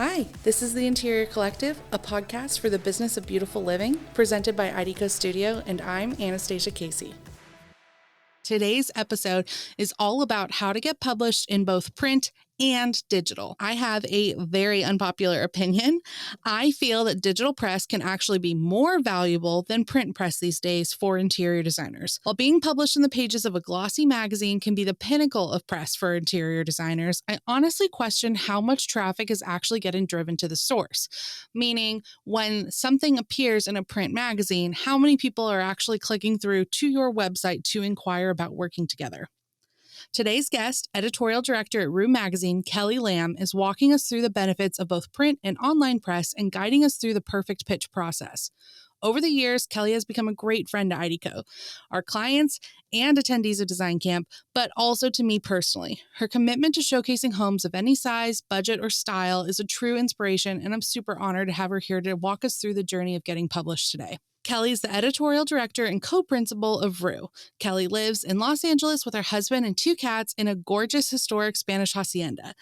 Hi, this is the Interior Collective, a podcast for the business of beautiful living, presented by IDECO Studio, and I'm Anastasia Casey. Today's episode is all about how to get published in both print and digital. I have a very unpopular opinion. I feel that digital press can actually be more valuable than print press these days for interior designers. While being published in the pages of a glossy magazine can be the pinnacle of press for interior designers, I honestly question how much traffic is actually getting driven to the source. Meaning, when something appears in a print magazine, how many people are actually clicking through to your website to inquire about working together? Today's guest, editorial director at Rue Magazine, Kelli Lamb, is walking us through the benefits of both print and online press and guiding us through the perfect pitch process. Over the years, Kelli has become a great friend to IDECO, our clients and attendees of Design Camp, but also to me personally. Her commitment to showcasing homes of any size, budget, or style is a true inspiration, and I'm super honored to have her here to walk us through the journey of getting published today. Kelli is the editorial director and co-principal of Rue. Kelli lives in Los Angeles with her husband and 2 cats in a gorgeous historic Spanish hacienda.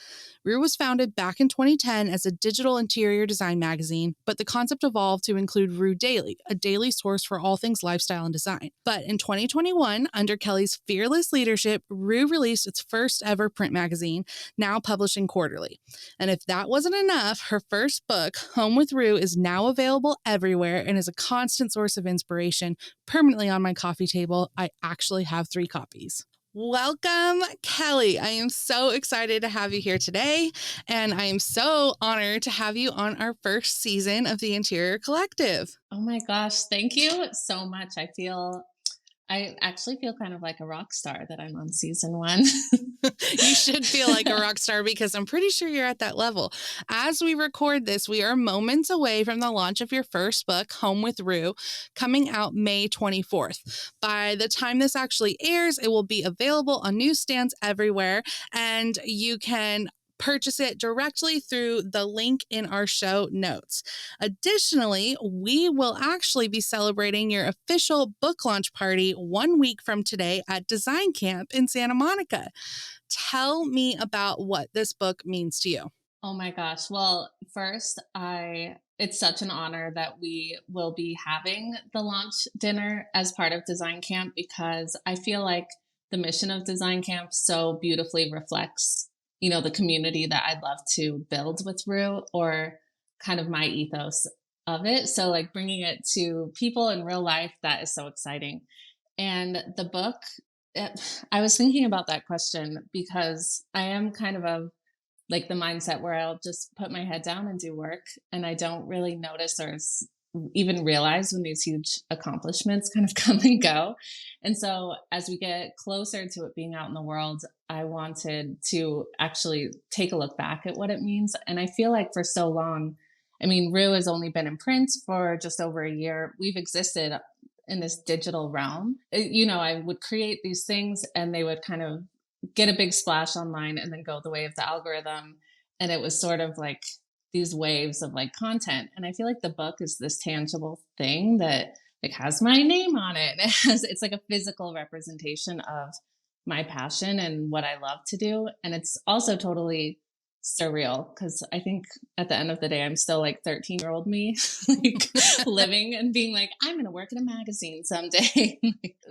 Rue was founded back in 2010 as a digital interior design magazine, but the concept evolved to include Rue Daily, a daily source for all things lifestyle and design. But in 2021, under Kelli's fearless leadership, Rue released its first ever print magazine, now publishing quarterly. And if that wasn't enough, her first book, Home with Rue, is now available everywhere and is a constant source of inspiration, permanently on my coffee table. I actually have 3 copies. Welcome, Kelli. I am so excited to have you here today, and I am so honored to have you on our first season of the Interior Collective. Oh my gosh, thank you so much. I actually feel kind of like a rock star that I'm on season 1. You should feel like a rock star because I'm pretty sure you're at that level. As we record this, we are moments away from the launch of your first book, Home with Rue, coming out May 24th. By the time this actually airs, it will be available on newsstands everywhere, and you can purchase it directly through the link in our show notes. Additionally, we will actually be celebrating your official book launch party 1 week from today at Design Camp in Santa Monica. Tell me about what this book means to you. Oh my gosh. Well, first, it's such an honor that we will be having the launch dinner as part of Design Camp, because I feel like the mission of Design Camp so beautifully reflects the community that I'd love to build with Rue, or kind of my ethos of it. So like bringing it to people in real life, that is so exciting. And the book, I was thinking about that question because I am kind of like the mindset where I'll just put my head down and do work, and I don't really notice or even realize when these huge accomplishments kind of come and go. And so as we get closer to it being out in the world, I wanted to actually take a look back at what it means. And I feel like for so long, Rue has only been in print for just over a year. We've existed in this digital realm. I would create these things and they would kind of get a big splash online and then go the way of the algorithm. And it was sort of like these waves of like content. And I feel like the book is this tangible thing that like has my name on it. It's like a physical representation of my passion and what I love to do. And it's also totally surreal because I think at the end of the day, I'm still like 13-year-old me, like living and being like, I'm going to work at a magazine someday.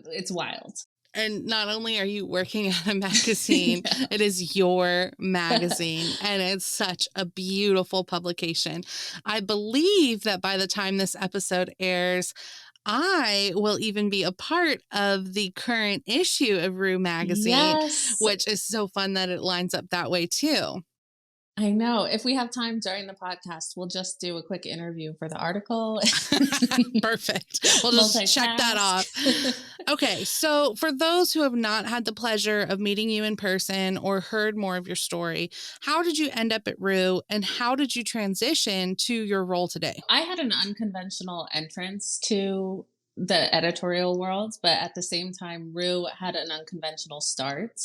It's wild. And not only are you working at a magazine, yeah. It is your magazine, and it's such a beautiful publication. I believe that by the time this episode airs, I will even be a part of the current issue of Rue Magazine, yes. Which is so fun that it lines up that way too. I know. If we have time during the podcast, we'll just do a quick interview for the article. Perfect. We'll just check that off. Okay. So for those who have not had the pleasure of meeting you in person or heard more of your story, how did you end up at Rue, and how did you transition to your role today? I had an unconventional entrance to the editorial world, but at the same time, Rue had an unconventional start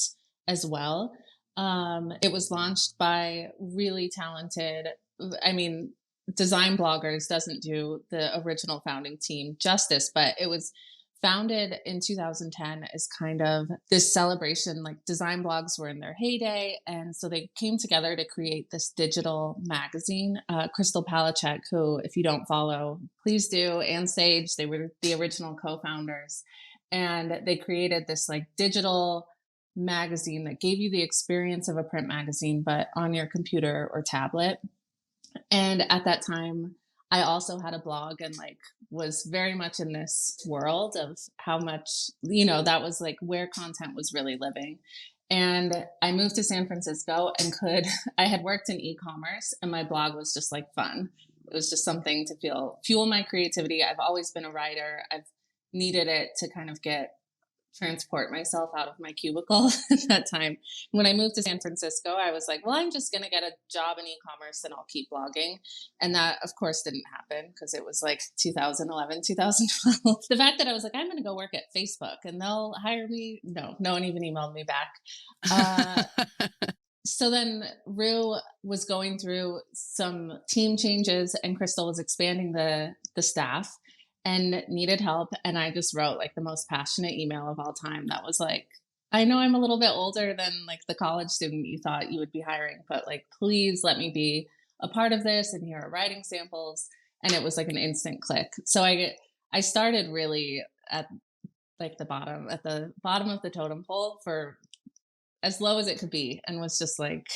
as well. It was launched by really talented, design bloggers doesn't do the original founding team justice, but it was founded in 2010 as kind of this celebration. Like design blogs were in their heyday. And so they came together to create this digital magazine. Crystal Palachek, who, if you don't follow, please do, and Sage, they were the original co-founders. And they created this like digital magazine that gave you the experience of a print magazine, but on your computer or tablet. And at that time, I also had a blog and like was very much in this world of how much, that was like where content was really living. And I moved to San Francisco and I had worked in e-commerce and my blog was just like fun. It was just something to fuel my creativity. I've always been a writer. I've needed it to kind of transport myself out of my cubicle at that time. When I moved to San Francisco, I was like, well, I'm just going to get a job in e-commerce and I'll keep blogging. And that, of course, didn't happen because it was like 2011, 2012. The fact that I was like, I'm going to go work at Facebook and they'll hire me. No one even emailed me back. So then Rue was going through some team changes and Crystal was expanding the staff and needed help. And I just wrote like the most passionate email of all time. That was like, I know I'm a little bit older than like the college student you thought you would be hiring, but like, please let me be a part of this. And here are writing samples. And it was like an instant click. So I started really at the bottom of the totem pole for as low as it could be, and was just like,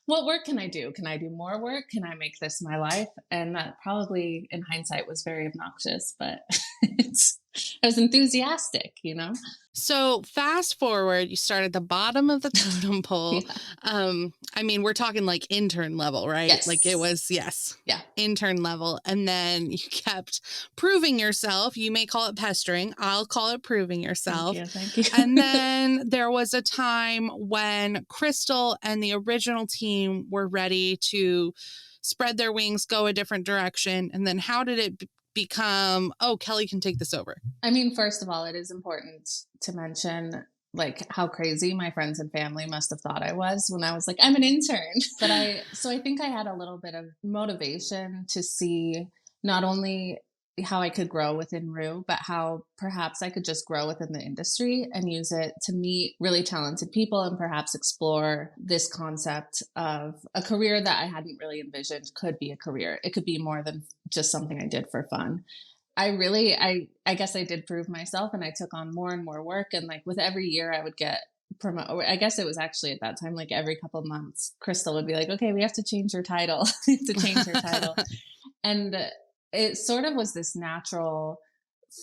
what work can I do? Can I do more work? Can I make this my life? And that probably in hindsight was very obnoxious, but I was enthusiastic, So fast forward, you start at the bottom of the totem pole. Yeah. I mean, we're talking like intern level, right? Yes. Like it was, yes. Yeah. Intern level. And then you kept proving yourself. You may call it pestering. I'll call it proving yourself. Thank you. And then there was a time when Crystal and the original team were ready to spread their wings, go a different direction. And then how did it become, oh, Kelli can take this over? I mean, first of all, it is important to mention like how crazy my friends and family must have thought I was when I was like, I'm an intern. But I think I had a little bit of motivation to see not only how I could grow within Rue, but how perhaps I could just grow within the industry and use it to meet really talented people and perhaps explore this concept of a career that I hadn't really envisioned could be a career. It could be more than just something I did for fun. I guess I did prove myself and I took on more and more work. And like with every year I would get promoted. I guess it was actually at that time, like every couple of months, Crystal would be like, okay, we have to change your title. We have to change your title. And it sort of was this natural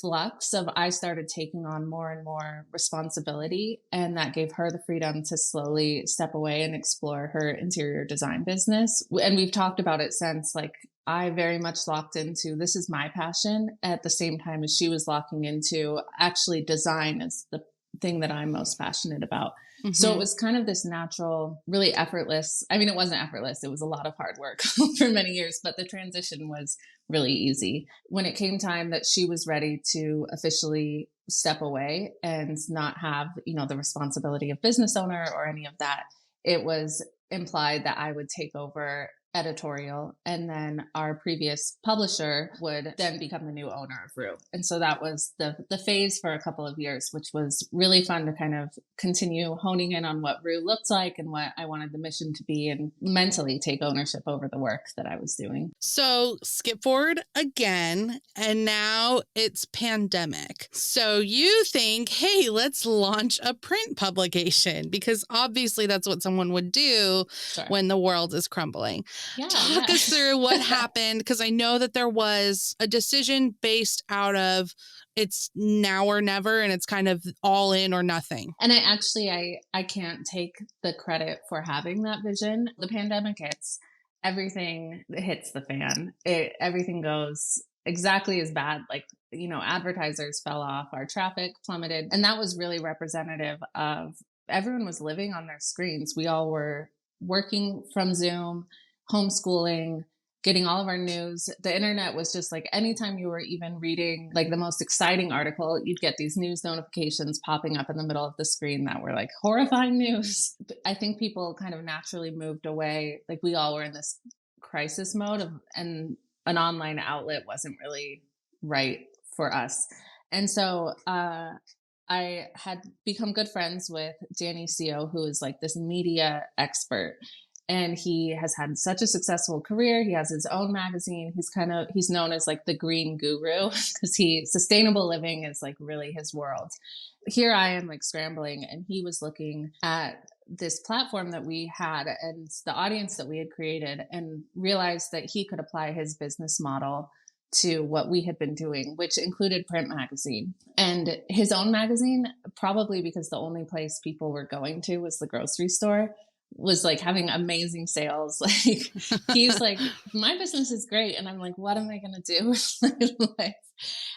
flux of I started taking on more and more responsibility, and that gave her the freedom to slowly step away and explore her interior design business. And we've talked about it since, like I very much locked into this is my passion at the same time as she was locking into actually design as the thing that I'm most passionate about. Mm-hmm. So it was kind of this natural, really effortless. I mean, it wasn't effortless. It was a lot of hard work for many years, but the transition was really easy. When it came time that she was ready to officially step away and not have, the responsibility of business owner or any of that, it was implied that I would take over Editorial, and then our previous publisher would then become the new owner of Rue. And so that was the phase for a couple of years, which was really fun to kind of continue honing in on what Rue looked like and what I wanted the mission to be, and mentally take ownership over the work that I was doing. So skip forward again, and now it's pandemic. So you think, hey, let's launch a print publication, because obviously that's what someone would do when the world is crumbling. Talk us through what happened, because I know that there was a decision based out of it's now or never, and it's kind of all in or nothing. And I can't take the credit for having that vision. The pandemic hits, everything hits the fan. Everything goes exactly as bad. Like, advertisers fell off, our traffic plummeted. And that was really representative of everyone was living on their screens. We all were working from Zoom, homeschooling, getting all of our news. The internet was just like, anytime you were even reading like the most exciting article, you'd get these news notifications popping up in the middle of the screen that were like horrifying news. I think people kind of naturally moved away. Like we all were in this crisis mode and an online outlet wasn't really right for us. And so I had become good friends with Danny Seo, who is like this media expert. And he has had such a successful career. He has his own magazine. He's known as like the green guru because sustainable living is like really his world. Here I am like scrambling, and he was looking at this platform that we had and the audience that we had created, and realized that he could apply his business model to what we had been doing, which included print magazine. And his own magazine, probably because the only place people were going to was the grocery store, was like having amazing sales. Like he's like, my business is great. And I'm like, what am I going to do with my life?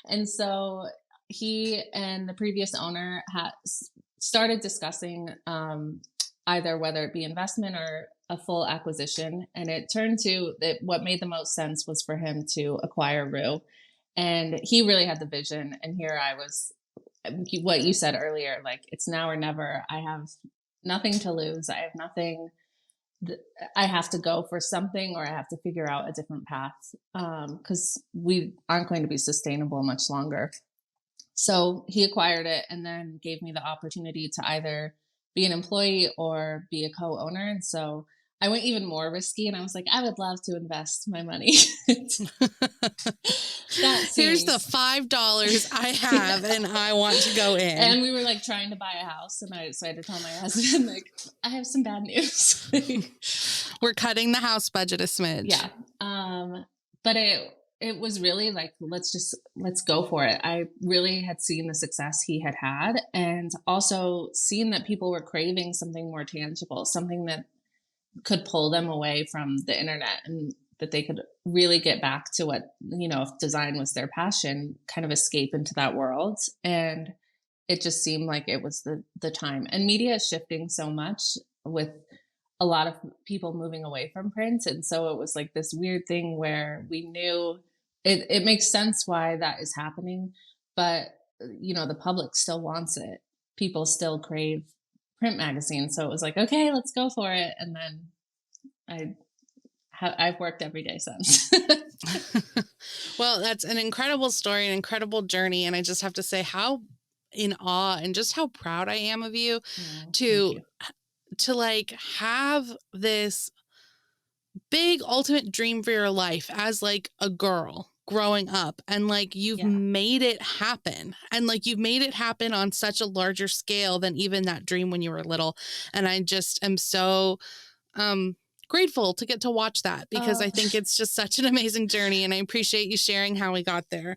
And so he and the previous owner started discussing either whether it be investment or a full acquisition. And it turned to that what made the most sense was for him to acquire Rue. And he really had the vision. And here I was, what you said earlier, like it's now or never. I have nothing to lose. I have nothing. I have to go for something, or I have to figure out a different path because we aren't going to be sustainable much longer. So he acquired it and then gave me the opportunity to either be an employee or be a co-owner. And so I went even more risky, and I was like, I would love to invest my money. Here's the $5 I have, and I want to go in. And we were like trying to buy a house, and so I had to tell my husband, like, I have some bad news. We're cutting the house budget a smidge. Yeah. But it was really like, let's go for it. I really had seen the success he had, and also seen that people were craving something more tangible, something that could pull them away from the internet, and that they could really get back to what, if design was their passion, kind of escape into that world. And it just seemed like it was the time. And media is shifting so much with a lot of people moving away from print. And so it was like this weird thing where we knew it makes sense why that is happening, but the public still wants it. People still crave print magazines. So it was like, okay, let's go for it. And then I've worked every day since. Well, that's an incredible story, an incredible journey. And I just have to say how in awe and just how proud I am of you to like have this big ultimate dream for your life as like a girl growing up, and like you've made it happen, and like you've made it happen on such a larger scale than even that dream when you were little. And I just am so grateful to get to watch that, because I think it's just such an amazing journey, and I appreciate you sharing how we got there.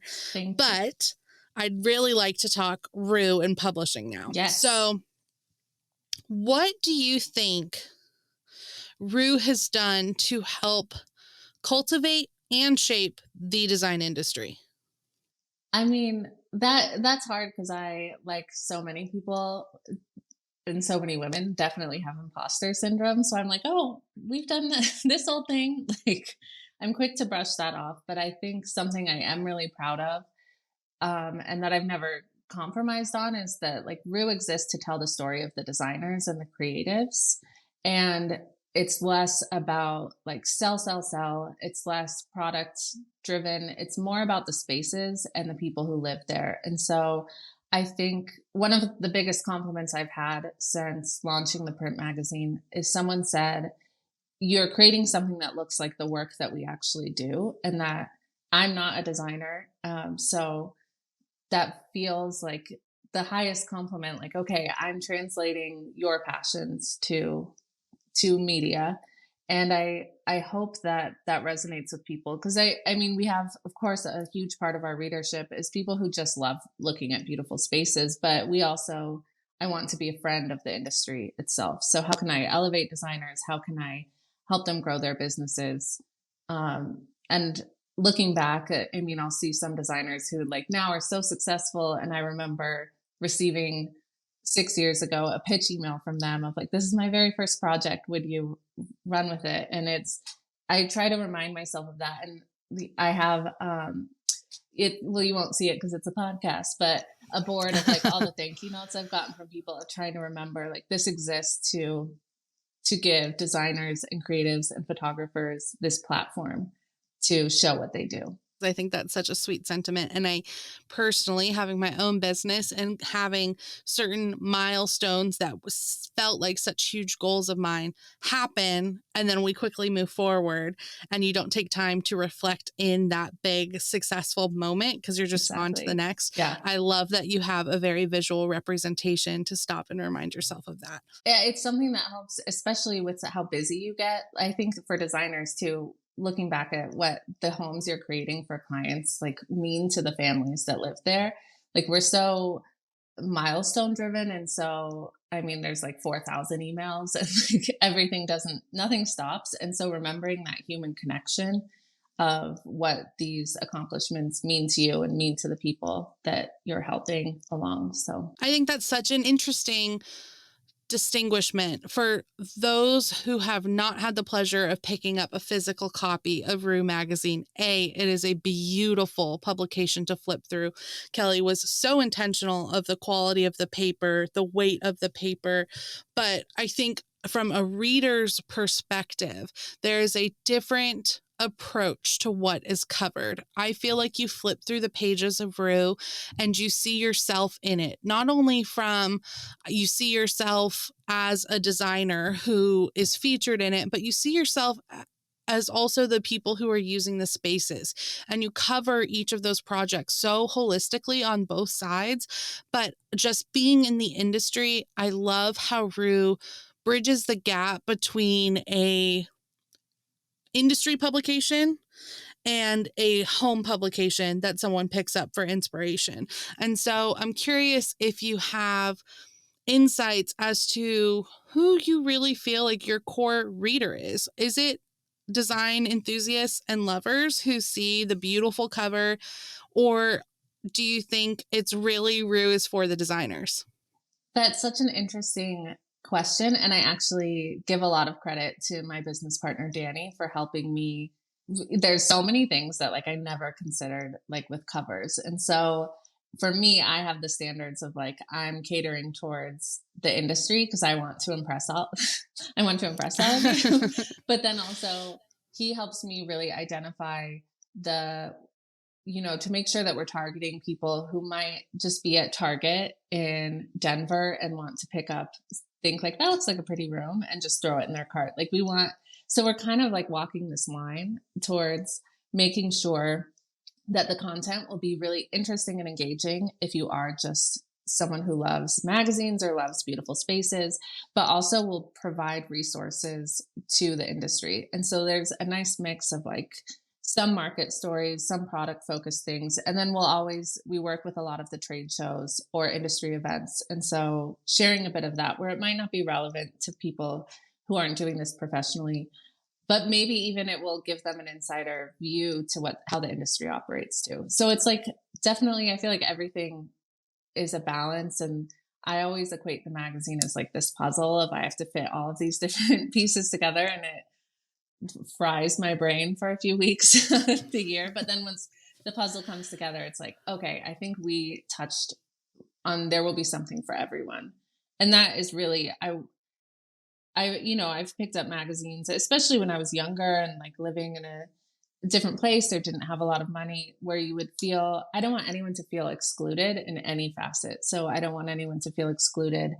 But I'd really like to talk Rue and publishing now. Yes. So what do you think Rue has done to help cultivate and shape the design industry? I mean, that's hard because I, like so many people and so many women, definitely have imposter syndrome. So I'm like, oh, we've done this whole thing. Like, I'm quick to brush that off. But I think something I am really proud of, and that I've never compromised on, is that like Rue exists to tell the story of the designers and the creatives. And it's less about like sell. It's less product driven. It's more about the spaces and the people who live there. And so I think one of the biggest compliments I've had since launching the print magazine is someone said, you're creating something that looks like the work that we actually do, and that I'm not a designer. So that feels like the highest compliment. Like, okay, I'm translating your passions to media. And I hope that resonates with people, because I mean, we have, of course, a huge part of our readership is people who just love looking at beautiful spaces, but I want to be a friend of the industry itself. So how can I elevate designers? How can I help them grow their businesses? And looking back, I mean, I'll see some designers who like now are so successful. And I remember receiving 6 years ago a pitch email from them of like, this is my very first project, would you run with it? And I try to remind myself of that. And I have you won't see it because it's a podcast, but a board of like all the thank you notes I've gotten from people, of trying to remember like this exists to give designers and creatives and photographers this platform to show what they do. I think that's such a sweet sentiment. And I personally, having my own business and having certain milestones that felt like such huge goals of mine happen, and then we quickly move forward and you don't take time to reflect in that big successful moment because you're just on to the Exactly. next. Yeah. I love that you have a very visual representation to stop and remind yourself of that. Yeah, it's something that helps, especially with how busy you get. I think for designers too, looking back at what the homes you're creating for clients like mean to the families that live there. Like we're so milestone driven, and so I mean there's like 4,000 emails and like everything doesn't nothing stops, and so remembering that human connection of what these accomplishments mean to you and mean to the people that you're helping along. So I think that's such an interesting distinguishment for those who have not had the pleasure of picking up a physical copy of Rue magazine. It is a beautiful publication to flip through. Kelli was so intentional of the quality of the paper, the weight of the paper, but I think from a reader's perspective, there is a different approach to what is covered. I feel like you flip through the pages of Rue and you see yourself in it, not only from you see yourself as a designer who is featured in it, but you see yourself as also the people who are using the spaces, and you cover each of those projects so holistically on both sides. But just being in the industry, I love how Rue bridges the gap between a industry publication and a home publication that someone picks up for inspiration. And so I'm curious if you have insights as to who you really feel like your core reader is. Is it design enthusiasts and lovers who see the beautiful cover, or do you think it's really Rue is for the designers? that's such an interesting question. And I actually give a lot of credit to my business partner, Danny, for helping me. There's so many things that like I never considered like with covers. And so for me, I have the standards of like I'm catering towards the industry because I want to impress all I want to impress all of you. But then also he helps me really identify the to make sure that we're targeting people who might just be at Target in Denver and want to pick up, think like that looks like a pretty room and just throw it in their cart. Like so we're kind of like walking this line towards making sure that the content will be really interesting and engaging if you are just someone who loves magazines or loves beautiful spaces, but also will provide resources to the industry. And so there's a nice mix of like some market stories, some product focused things. And then we work with a lot of the trade shows or industry events. And so sharing a bit of that where it might not be relevant to people who aren't doing this professionally, but maybe even it will give them an insider view to how the industry operates too. So it's like, definitely, I feel like everything is a balance. And I always equate the magazine as like this puzzle of I have to fit all of these different pieces together, and it fries my brain for a few weeks of the year. But then once the puzzle comes together, it's like, okay, I think we touched on, there will be something for everyone. And that is really, I've picked up magazines, especially when I was younger and like living in a different place or didn't have a lot of money, where you would feel, I don't want anyone to feel excluded in any facet. So I don't want anyone to feel excluded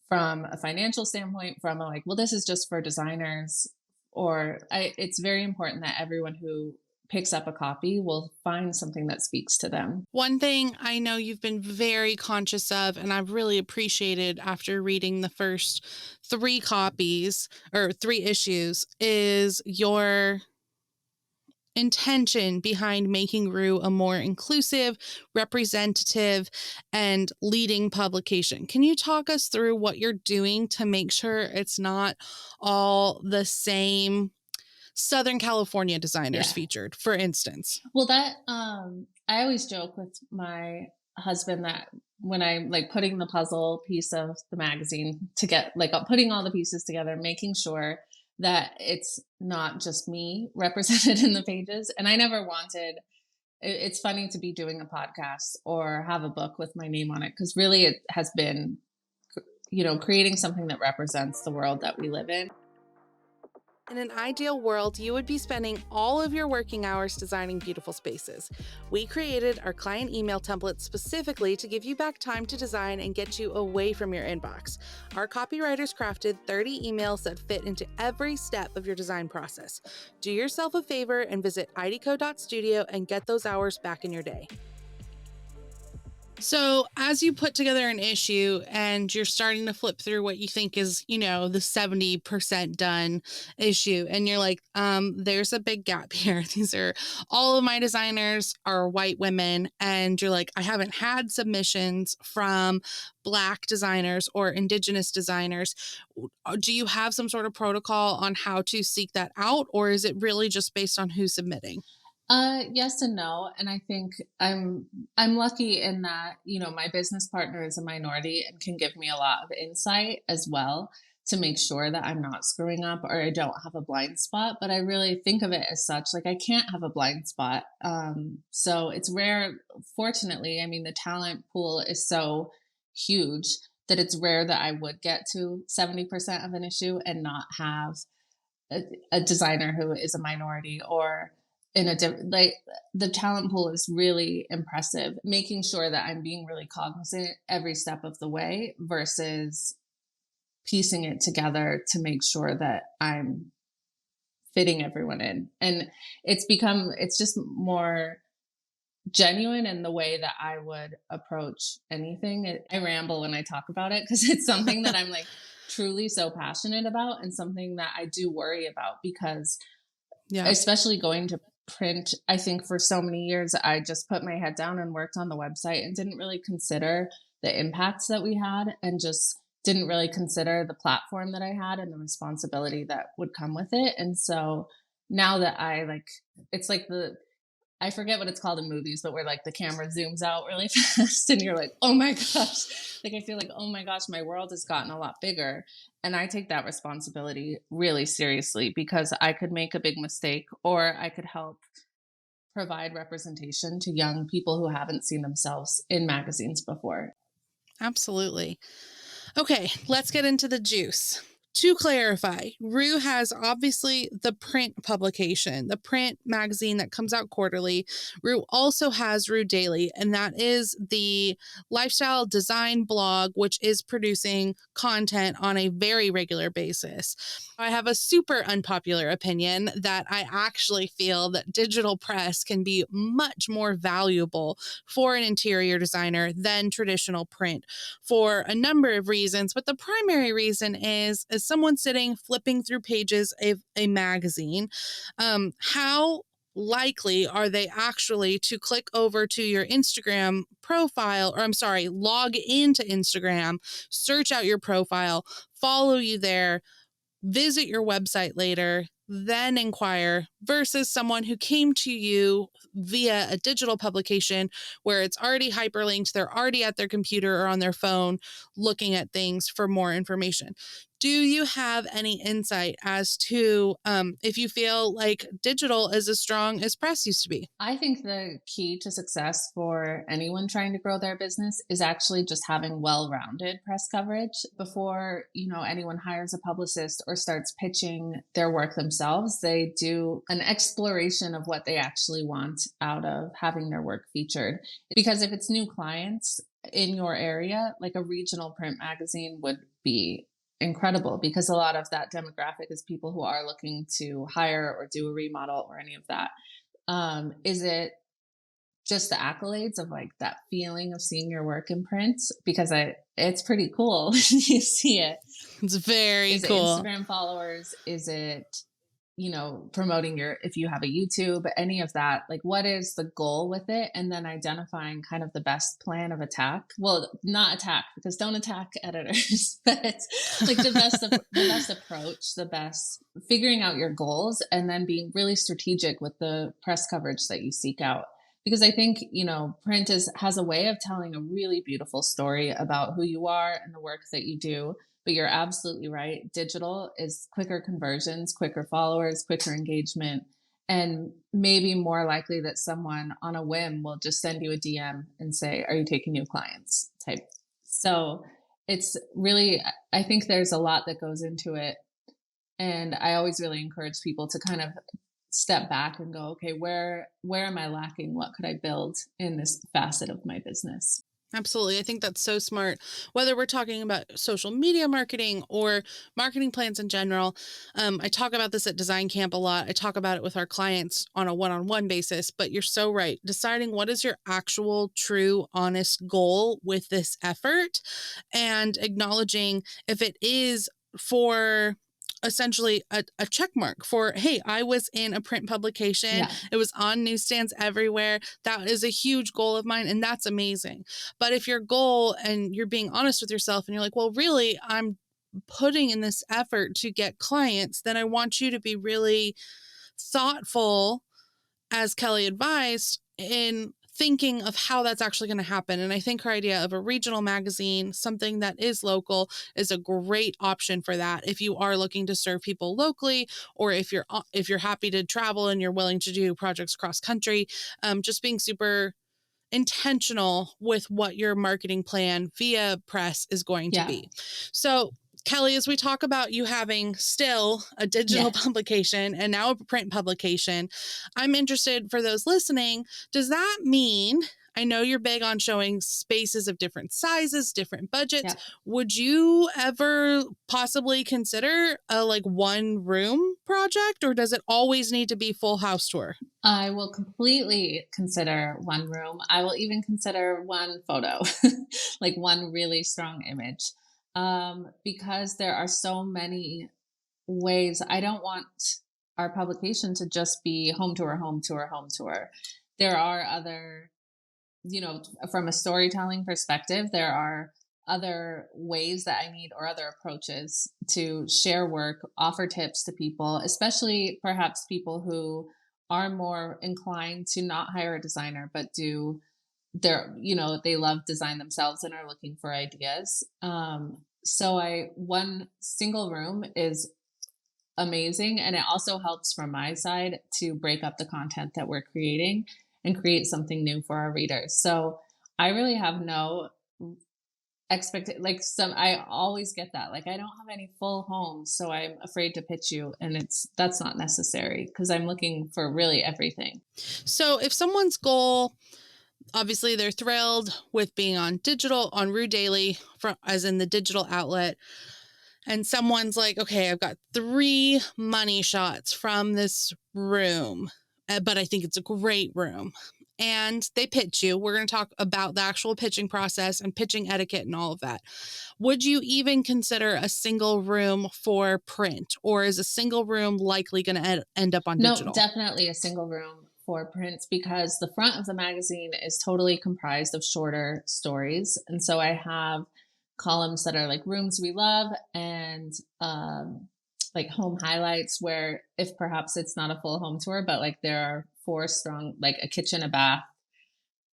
from a financial standpoint, from a like, well, this is just for designers. It's very important that everyone who picks up a copy will find something that speaks to them. One thing I know you've been very conscious of, and I've really appreciated after reading the first 3 copies or 3 issues, is your intention behind making Rue a more inclusive, representative, and leading publication. Can you talk us through what you're doing to make sure it's not all the same Southern California designers featured, for instance? Well, I always joke with my husband that when I'm like putting the puzzle piece of the magazine to get like putting all the pieces together, making sure that it's not just me represented in the pages. And I never wanted, it's funny to be doing a podcast or have a book with my name on it, because really it has been, creating something that represents the world that we live in. In an ideal world, you would be spending all of your working hours designing beautiful spaces. We created our client email template specifically to give you back time to design and get you away from your inbox. Our copywriters crafted 30 emails that fit into every step of your design process. Do yourself a favor and visit idco.studio and get those hours back in your day. So, as you put together an issue and you're starting to flip through what you think is, the 70% done issue, and you're like, there's a big gap here. These are all of my designers are white women. And you're like, I haven't had submissions from Black designers or Indigenous designers. Do you have some sort of protocol on how to seek that out? Or is it really just based on who's submitting? Yes and no. And I think I'm lucky in that, my business partner is a minority and can give me a lot of insight as well to make sure that I'm not screwing up or I don't have a blind spot. But I really think of it as such, like I can't have a blind spot. So it's rare. Fortunately, I mean, the talent pool is so huge that it's rare that I would get to 70% of an issue and not have a designer who is a minority or in a like the talent pool is really impressive, making sure that I'm being really cognizant every step of the way versus piecing it together to make sure that I'm fitting everyone in. And it's just more genuine in the way that I would approach anything. I ramble when I talk about it because it's something that I'm like truly so passionate about and something that I do worry about because especially going to print, I think for so many years, I just put my head down and worked on the website and didn't really consider the impacts that we had and just didn't really consider the platform that I had and the responsibility that would come with it. And so now that it's like I forget what it's called in movies, but where like the camera zooms out really fast and you're like, oh my gosh, like I feel like, oh my gosh, my world has gotten a lot bigger. And I take that responsibility really seriously because I could make a big mistake or I could help provide representation to young people who haven't seen themselves in magazines before. Absolutely. Okay, let's get into the juice. To clarify, Rue has obviously the print publication, the print magazine that comes out quarterly. Rue also has Rue Daily, and that is the lifestyle design blog, which is producing content on a very regular basis. I have a super unpopular opinion that I actually feel that digital press can be much more valuable for an interior designer than traditional print for a number of reasons. But the primary reason is as someone sitting flipping through pages of a magazine, how likely are they actually to click over to your Instagram profile, or I'm sorry, log into Instagram, search out your profile, follow you there, visit your website later, then inquire, versus someone who came to you via a digital publication where it's already hyperlinked, they're already at their computer or on their phone looking at things for more information. Do you have any insight as to if you feel like digital is as strong as press used to be? I think the key to success for anyone trying to grow their business is actually just having well-rounded press coverage before, anyone hires a publicist or starts pitching their work themselves. They do an exploration of what they actually want out of having their work featured. Because if it's new clients in your area, like a regional print magazine would be incredible because a lot of that demographic is people who are looking to hire or do a remodel or any of that. Is it just the accolades of like that feeling of seeing your work in print? Because it's pretty cool when you see it. It's very cool. Is it Instagram followers? Is it, promoting if you have a YouTube, any of that? Like, what is the goal with it? And then identifying kind of the best plan of attack. Well, not attack because don't attack editors, but like the best approach, the best figuring out your goals and then being really strategic with the press coverage that you seek out. Because I think, print has a way of telling a really beautiful story about who you are and the work that you do. But you're absolutely right. Digital is quicker conversions, quicker followers, quicker engagement, and maybe more likely that someone on a whim will just send you a DM and say, are you taking new clients type. So it's really, I think there's a lot that goes into it And I always really encourage people to kind of step back and go, okay, where am I lacking? What could I build in this facet of my business? Absolutely. I think that's so smart. Whether we're talking about social media marketing or marketing plans in general, I talk about this at Design Camp a lot. I talk about it with our clients on a one-on-one basis, but you're so right. Deciding what is your actual, true, honest goal with this effort and acknowledging if it is for essentially a check mark for, hey, I was in a print publication. Yeah. It was on newsstands everywhere. That is a huge goal of mine, and that's amazing. But if your goal and you're being honest with yourself and you're like, well, really, I'm putting in this effort to get clients, then I want you to be really thoughtful, as Kelli advised, in thinking of how that's actually going to happen. And I think her idea of a regional magazine, something that is local, is a great option for that. If you are looking to serve people locally, or if you're happy to travel and you're willing to do projects cross country, just being super intentional with what your marketing plan via press is going to Yeah. be. So, Kelli, as we talk about you having still a digital Yes. publication and now a print publication, I'm interested for those listening. Does that mean, I know you're big on showing spaces of different sizes, different budgets. Yeah. Would you ever possibly consider a like one room project, or does it always need to be full house tour? I will completely consider one room. I will even consider one photo, like one really strong image, because there are so many ways. I don't want our publication to just be home tour, home tour, home tour. There are other, from a storytelling perspective, there are other ways that I need or other approaches to share work, offer tips to people, especially perhaps people who are more inclined to not hire a designer, but do they love design themselves and are looking for ideas. One single room is amazing. And it also helps from my side to break up the content that we're creating and create something new for our readers. So I really have no I always get that. Like, I don't have any full homes, so I'm afraid to pitch you. And that's not necessary because I'm looking for really everything. So if someone's goal, obviously they're thrilled with being on digital, on Rue Daily, as in the digital outlet, and someone's like, okay, I've got 3 money shots from this room, but I think it's a great room. And they pitch you. We're going to talk about the actual pitching process and pitching etiquette and all of that. Would you even consider a single room for print, or is a single room likely going to end up on No, digital? definitely a single room for prints because the front of the magazine is totally comprised of shorter stories. And so I have columns that are like rooms we love and like home highlights where if perhaps it's not a full home tour, but like there are 4 strong, like a kitchen, a bath,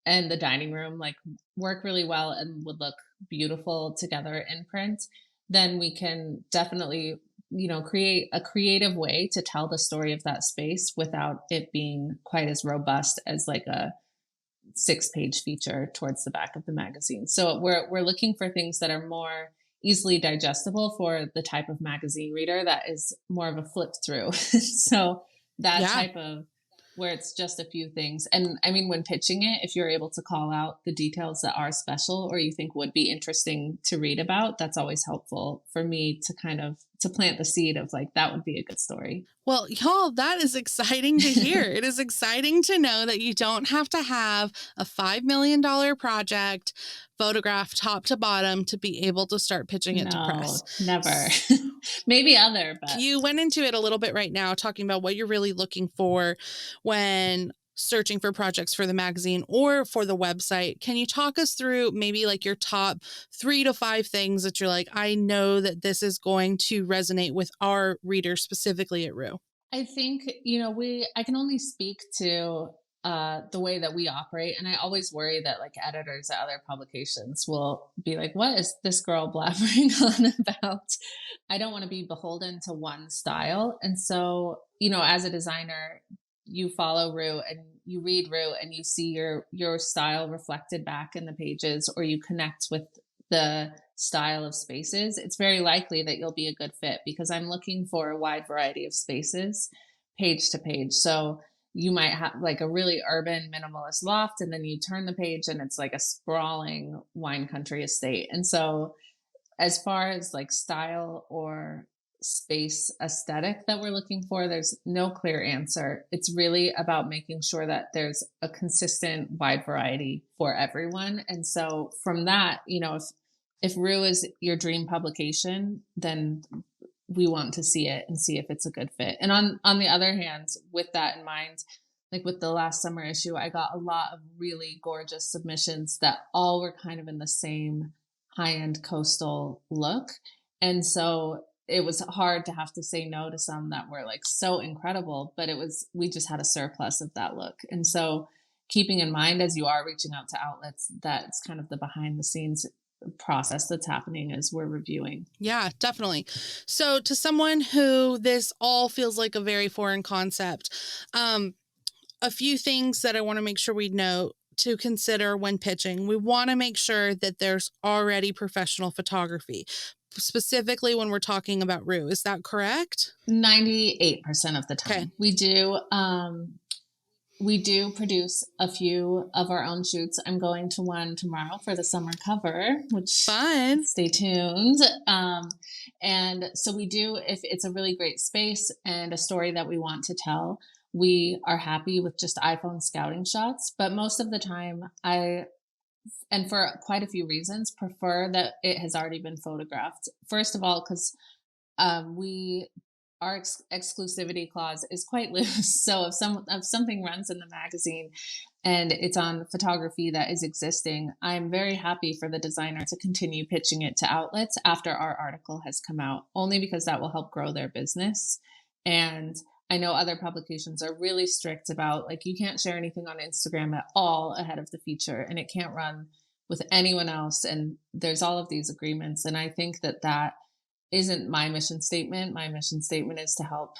and the dining room like work really well and would look beautiful together in print, then we can definitely, create a creative way to tell the story of that space without it being quite as robust as like a 6-page feature towards the back of the magazine. So we're looking for things that are more easily digestible for the type of magazine reader that is more of a flip through. So that Yeah. type of where it's just a few things. And I mean, when pitching it, if you're able to call out the details that are special or you think would be interesting to read about, that's always helpful for me to kind of to plant the seed of like, that would be a good story. Well, y'all, that is exciting to hear. It is exciting to know that you don't have to have a $5 million project photographed top to bottom to be able to start pitching it to press. No, never. Maybe other, but You went into it a little bit right now, talking about what you're really looking for when searching for projects for the magazine or for the website. Can you talk us through maybe like your top 3 to 5 things that you're like, I know that this is going to resonate with our readers specifically at Rue? I think, I can only speak to the way that we operate. And I always worry that like editors at other publications will be like, what is this girl blabbering on about? I don't want to be beholden to one style. And so, as a designer, you follow Rue and you read Rue and you see your style reflected back in the pages, or you connect with the style of spaces, it's very likely that you'll be a good fit because I'm looking for a wide variety of spaces page to page. So you might have like a really urban minimalist loft, and then you turn the page and it's like a sprawling wine country estate. And so as far as like style or space aesthetic that we're looking for, there's no clear answer. It's really about making sure that there's a consistent wide variety for everyone. And so from that, if Rue is your dream publication, then we want to see it and see if it's a good fit. And on the other hand, with that in mind, like with the last summer issue, I got a lot of really gorgeous submissions that all were kind of in the same high-end coastal look. And so it was hard to have to say no to some that were like so incredible, but we just had a surplus of that look. And so keeping in mind as you are reaching out to outlets, that's kind of the behind the scenes process that's happening as we're reviewing. Yeah, definitely. So to someone who this all feels like a very foreign concept, a few things that I want to make sure we know to consider when pitching. We want to make sure that there's already professional photography, specifically when we're talking about Rue. Is that correct? 98% of the time. Okay. We do produce a few of our own shoots. I'm going to one tomorrow for the summer cover, which fun. Stay tuned. And so we do, if it's a really great space and a story that we want to tell, we are happy with just iPhone scouting shots. But most of the time, and for quite a few reasons, prefer that it has already been photographed. First of all, because our exclusivity clause is quite loose. So if something runs in the magazine and it's on photography that is existing, I'm very happy for the designer to continue pitching it to outlets after our article has come out, only because that will help grow their business. And I know other publications are really strict about like, you can't share anything on Instagram at all ahead of the feature, and it can't run with anyone else. And there's all of these agreements. And I think that isn't my mission statement. My mission statement is to help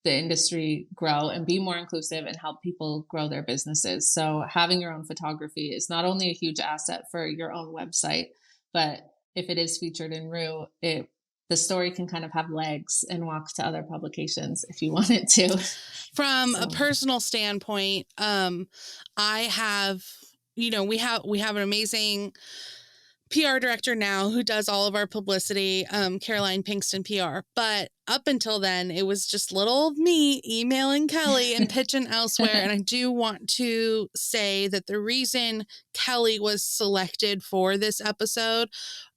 the industry grow and be more inclusive and help people grow their businesses. So having your own photography is not only a huge asset for your own website, but if it is featured in Rue, the story can kind of have legs and walk to other publications if you want it to. From a personal standpoint, I have, we have an amazing PR director now who does all of our publicity, Caroline Pinkston PR. But up until then, it was just little old me emailing Kelli and pitching elsewhere. And I do want to say that the reason Kelli was selected for this episode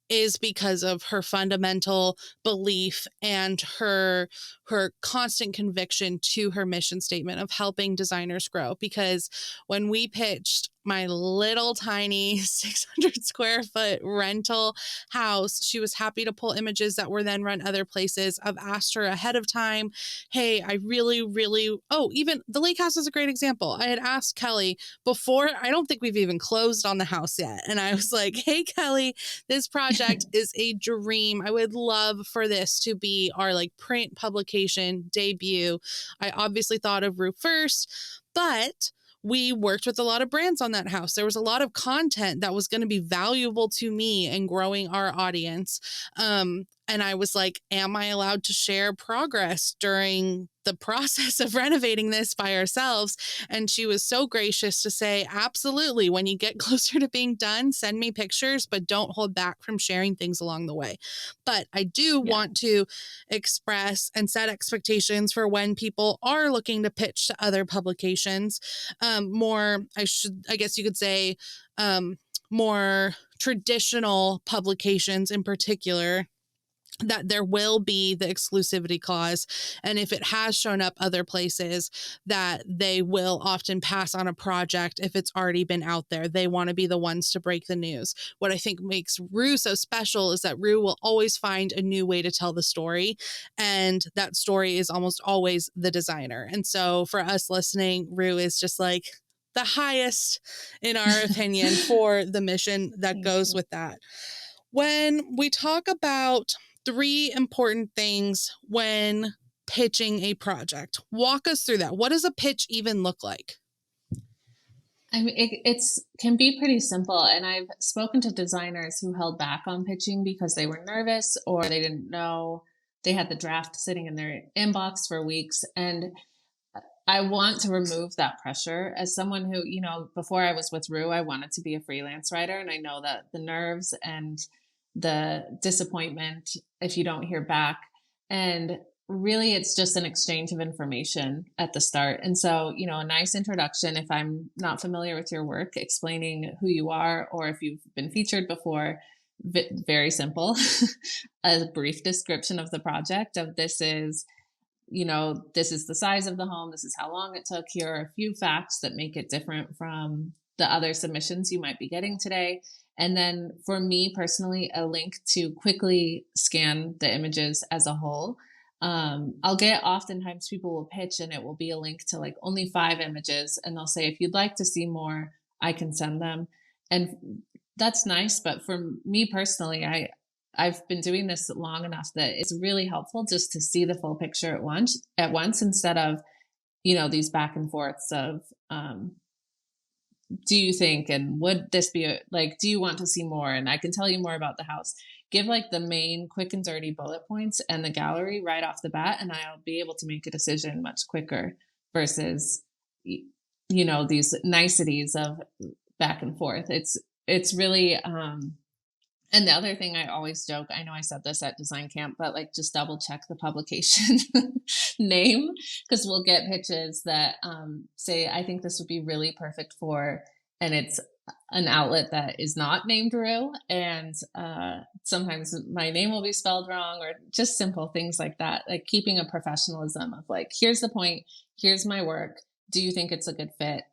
is because of her fundamental belief and her constant conviction to her mission statement of helping designers grow. Because when we pitched my little tiny 600 square foot rental house, she was happy to pull images that were then run other places. I've asked her ahead of time, hey, I really, even the lake house is a great example. I had asked Kelli before, I don't think we've even closed on the house yet. And I was like, hey, Kelli, this project is a dream. I would love for this to be our like print publication debut. I obviously thought of Rue first, but we worked with a lot of brands on that house. There was a lot of content that was going to be valuable to me and growing our audience. And I was like, am I allowed to share progress during the process of renovating this by ourselves? And she was so gracious to say, absolutely. When you get closer to being done, send me pictures, but don't hold back from sharing things along the way. But I do want to express and set expectations for when people are looking to pitch to other publications. I guess you could say, more traditional publications in particular, that there will be the exclusivity clause. And if it has shown up other places, that they will often pass on a project if it's already been out there. They want to be the ones to break the news. What I think makes Rue so special is that Rue will always find a new way to tell the story. And that story is almost always the designer. And so for us listening, Rue is just like the highest, in our opinion, for the mission that goes with that. When we talk about 3 important things when pitching a project, walk us through that. What does a pitch even look like? I mean, it's can be pretty simple, and I've spoken to designers who held back on pitching because they were nervous or they didn't know they had the draft sitting in their inbox for weeks. And I want to remove that pressure as someone who, before I was with Rue, I wanted to be a freelance writer. And I know that the nerves and the disappointment if you don't hear back. And really, it's just an exchange of information at the start. And so, a nice introduction, if I'm not familiar with your work, explaining who you are or if you've been featured before, very simple. A brief description of the project of this is the size of the home. This is how long it took. Here are a few facts that make it different from the other submissions you might be getting today. And then for me personally, a link to quickly scan the images as a whole. I'll get oftentimes people will pitch and it will be a link to like only 5 images. And they'll say, if you'd like to see more, I can send them. And that's nice. But for me personally, I've been doing this long enough that it's really helpful just to see the full picture at once instead of, these back and forths of, do you think, and would this be do you want to see more? And I can tell you more about the house. Give like the main quick and dirty bullet points and the gallery right off the bat, and I'll be able to make a decision much quicker versus, these niceties of back and forth. It's really, and the other thing I always joke, I know I said this at design camp, but like just double check the publication name, because we'll get pitches that say, I think this would be really perfect for, and it's an outlet that is not named Rue. And sometimes my name will be spelled wrong or just simple things like that, like keeping a professionalism of like, here's the point, here's my work. Do you think it's a good fit?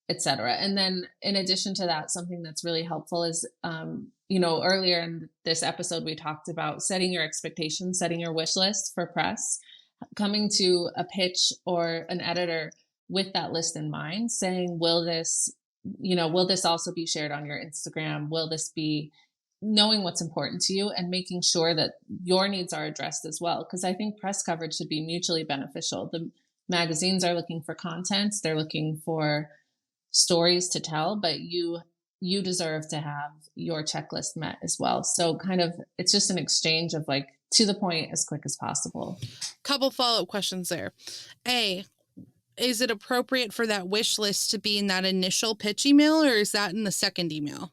Etc. And then in addition to that, something that's really helpful is, earlier in this episode, we talked about setting your expectations, setting your wish list for press, coming to a pitch or an editor with that list in mind, saying, will this also be shared on your Instagram? Will this be knowing what's important to you and making sure that your needs are addressed as well? Because I think press coverage should be mutually beneficial. The magazines are looking for content. They're looking for stories to tell, but you deserve to have your checklist met as well. So kind of, it's just an exchange of like to the point as quick as possible. Couple follow-up questions there. A, is it appropriate for that wish list to be in that initial pitch email, or is that in the second email?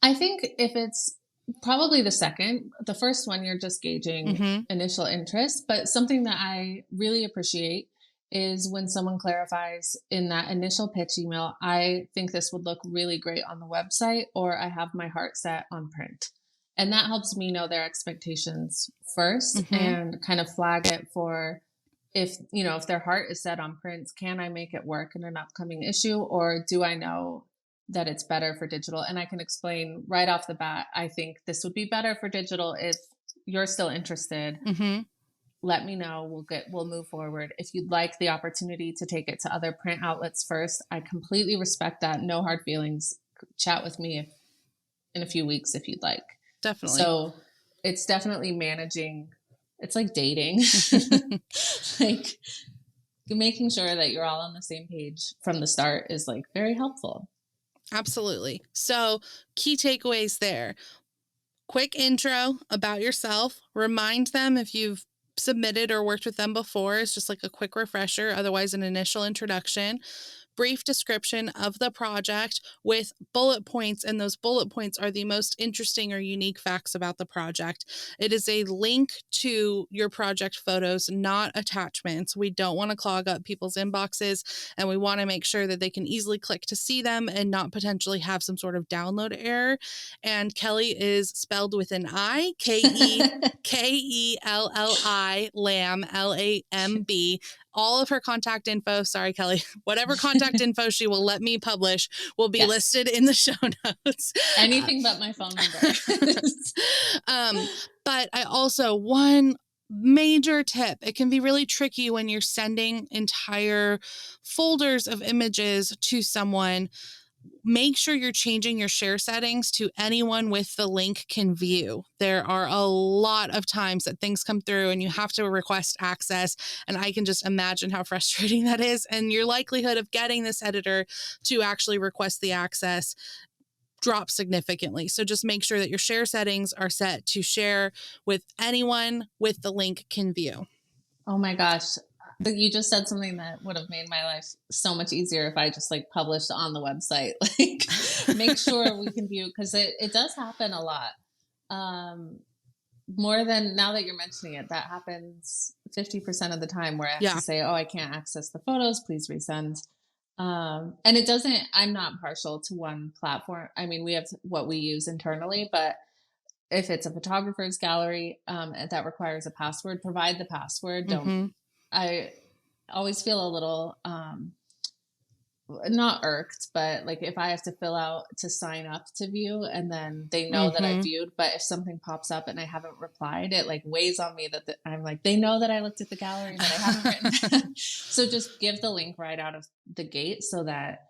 I think if it's probably the second, the first one, you're just gauging initial interest, but something that I really appreciate is when someone clarifies in that initial pitch email, I think this would look really great on the website, or I have my heart set on print. And that helps me know their expectations first and kind of flag it for if their heart is set on print, can I make it work in an upcoming issue, or do I know that it's better for digital? And I can explain right off the bat, I think this would be better for digital. If you're still interested, let me know. We'll move forward. If you'd like the opportunity to take it to other print outlets first, I completely respect that. No hard feelings. Chat with me in a few weeks if you'd like. Definitely. So it's definitely managing. It's like dating, like making sure that you're all on the same page from the start is like very helpful. Absolutely. So key takeaways there. Quick intro about yourself. Remind them if you've submitted or worked with them before. It's just like a quick refresher, otherwise an initial introduction. Brief description of the project with bullet points, and those bullet points are the most interesting or unique facts about the project. It is a link to your project photos, not attachments. We don't want to clog up people's inboxes, and we want to make sure that they can easily click to see them and not potentially have some sort of download error. And Kelli is spelled with an I, Kelli, Lamb, Lamb. All of her contact info, sorry, Kelli, whatever contact info she will let me publish will be listed in the show notes. Anything but my phone number. But I also, one major tip, it can be really tricky when you're sending entire folders of images to someone. make sure you're changing your share settings to anyone with the link can view. There are a lot of times that things come through and you have to request access. And I can just imagine how frustrating that is. And your likelihood of getting this editor to actually request the access drop significantly. So just make sure that your share settings are set to share with anyone with the link can view. Oh my gosh. You just said something that would have made my life so much easier if I just like published on the website. Like make sure we can view, because it does happen a lot. More than, now that you're mentioning it, that happens 50% of the time where I have to say, oh, I can't access the photos, please resend. And it doesn't, I'm not partial to one platform. I mean, we have what we use internally, but if it's a photographer's gallery that requires a password, provide the password. Don't, I always feel a little, not irked, but like if I have to fill out to sign up to view and then they know that I viewed, but if something pops up and I haven't replied, it like weighs on me that I'm like, they know that I looked at the gallery, that I haven't written back. So just give the link right out of the gate so that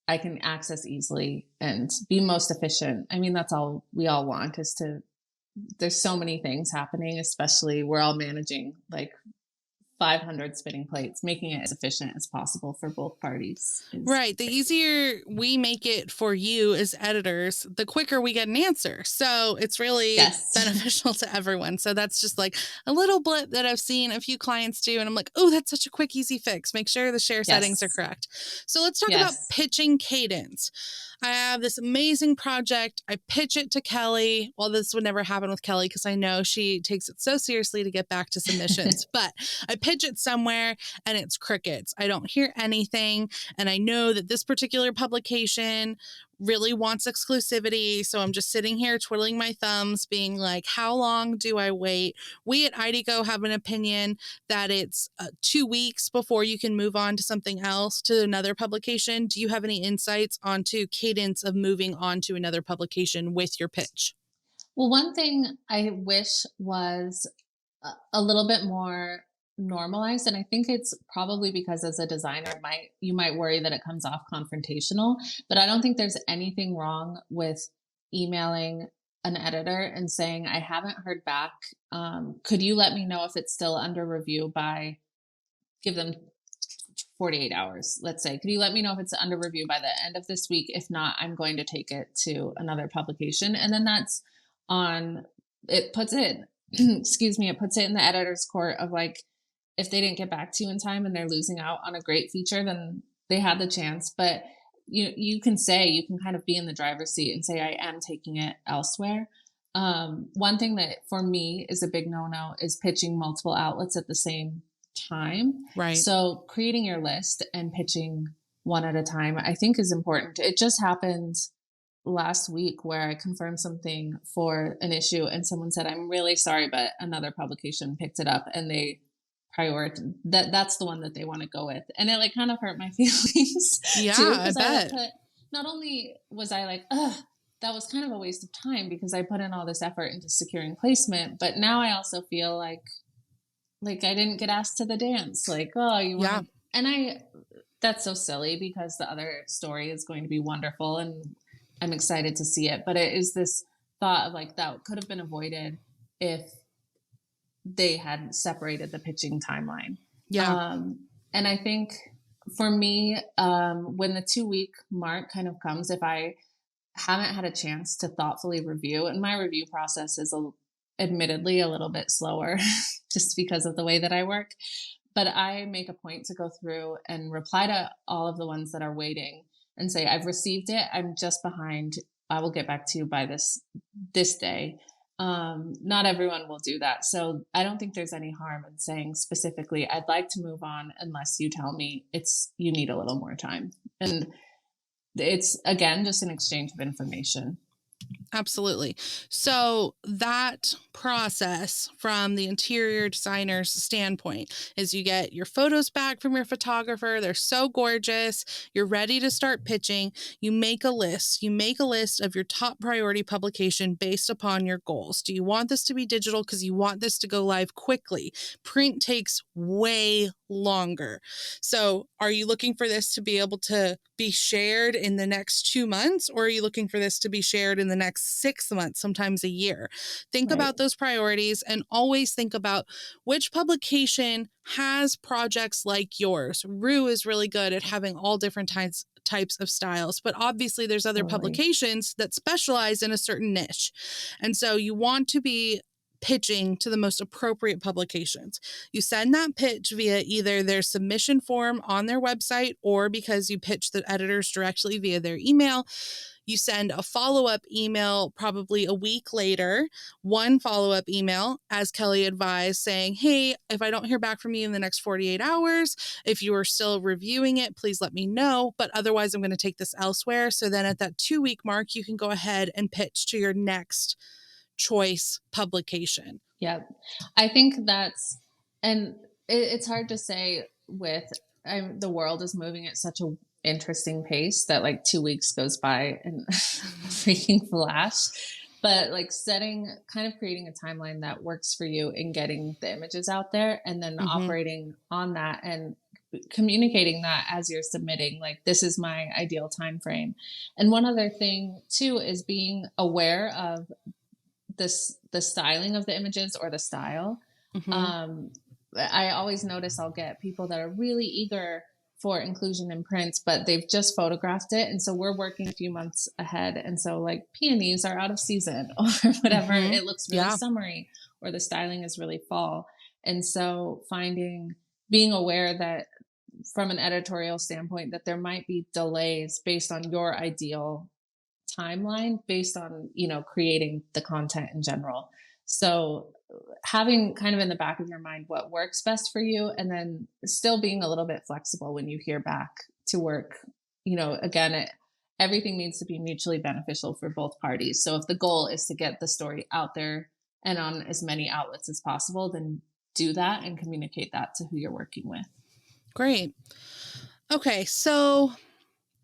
I can access easily and be most efficient. I mean, that's all we all want, is to, there's so many things happening, especially we're all managing like 500 spinning plates. Making it as efficient as possible for both parties. Right. The easier we make it for you as editors, the quicker we get an answer. So it's really beneficial to everyone. So that's just like a little blip that I've seen a few clients do. And I'm like, oh, that's such a quick, easy fix. Make sure the share settings are correct. So let's talk about pitching cadence. I have this amazing project. I pitch it to Kelli. Well, this would never happen with Kelli because I know she takes it so seriously to get back to submissions. But I pitch it somewhere and it's crickets. I don't hear anything. And I know that this particular publication really wants exclusivity. So I'm just sitting here twiddling my thumbs being like, how long do I wait? We at IDECO have an opinion that it's 2 weeks before you can move on to something else, to another publication. Do you have any insights onto cadence of moving on to another publication with your pitch? Well, one thing I wish was a little bit more normalized, and I think it's probably because as a designer you might worry that it comes off confrontational, but I don't think there's anything wrong with emailing an editor and saying, I haven't heard back, could you let me know if it's still under review by, give them 48 hours, let's say, could you let me know if it's under review by the end of this week? If not, I'm going to take it to another publication. And then that's on, it puts it excuse me, it puts it in the editor's court of like, if they didn't get back to you in time and they're losing out on a great feature, then they had the chance. But you can kind of be in the driver's seat and say, I am taking it elsewhere. One thing that for me is a big no-no is pitching multiple outlets at the same time. Right. So creating your list and pitching one at a time, I think, is important. It just happened last week where I confirmed something for an issue and someone said, I'm really sorry, but another publication picked it up and they prioritize that's the one that they want to go with. And it like kind of hurt my feelings. Yeah, too, I bet. Not only was I like, ugh, that was kind of a waste of time because I put in all this effort into securing placement, but now I also feel like I didn't get asked to the dance. Like, oh, you want and that's so silly because the other story is going to be wonderful and I'm excited to see it. But it is this thought of like, that could have been avoided if they had separated the pitching timeline. Yeah. And I think for me, when the 2-week mark kind of comes, if I haven't had a chance to thoughtfully review, and my review process is admittedly a little bit slower just because of the way that I work, but I make a point to go through and reply to all of the ones that are waiting and say, I've received it. I'm just behind. I will get back to you by this day. Not everyone will do that. So I don't think there's any harm in saying specifically, I'd like to move on unless you tell me you need a little more time. And it's, again, just an exchange of information. Absolutely. So that process from the interior designer's standpoint is you get your photos back from your photographer. They're so gorgeous. You're ready to start pitching. You make a list. You make a list of your top priority publication based upon your goals. Do you want this to be digital because you want this to go live quickly? Print takes way longer. So are you looking for this to be able to be shared in the next 2 months, or are you looking for this to be shared in the next 6 months, sometimes a year? Think Right. about those priorities and always think about which publication has projects like yours. Rue is really good at having all different types of styles, but obviously there's other Totally. publications that specialize in a certain niche. And so you want to be pitching to the most appropriate publications. You send that pitch via either their submission form on their website or because you pitch the editors directly via their email. You send a follow-up email probably a week later, one follow-up email, as Kelli advised, saying, hey, if I don't hear back from you in the next 48 hours, if you are still reviewing it, please let me know. But otherwise, I'm going to take this elsewhere. So then at that 2-week mark, you can go ahead and pitch to your next choice publication. Yeah. I think and it's hard to say the world is moving at such a interesting pace that like 2 weeks goes by in freaking flash. But like creating a timeline that works for you in getting the images out there and then operating on that and communicating that as you're submitting, like, this is my ideal time frame. And one other thing too is being aware of the styling of the images or the style. I always notice I'll get people that are really eager for inclusion in print, but they've just photographed it. And so we're working a few months ahead. And so like peonies are out of season or whatever. It looks really summery or the styling is really fall. And so being aware that from an editorial standpoint, that there might be delays based on your ideal timeline based on, creating the content in general. So having kind of in the back of your mind what works best for you and then still being a little bit flexible when you hear back to work, again, everything needs to be mutually beneficial for both parties. So if the goal is to get the story out there and on as many outlets as possible, then do that and communicate that to who you're working with. Great. Okay, so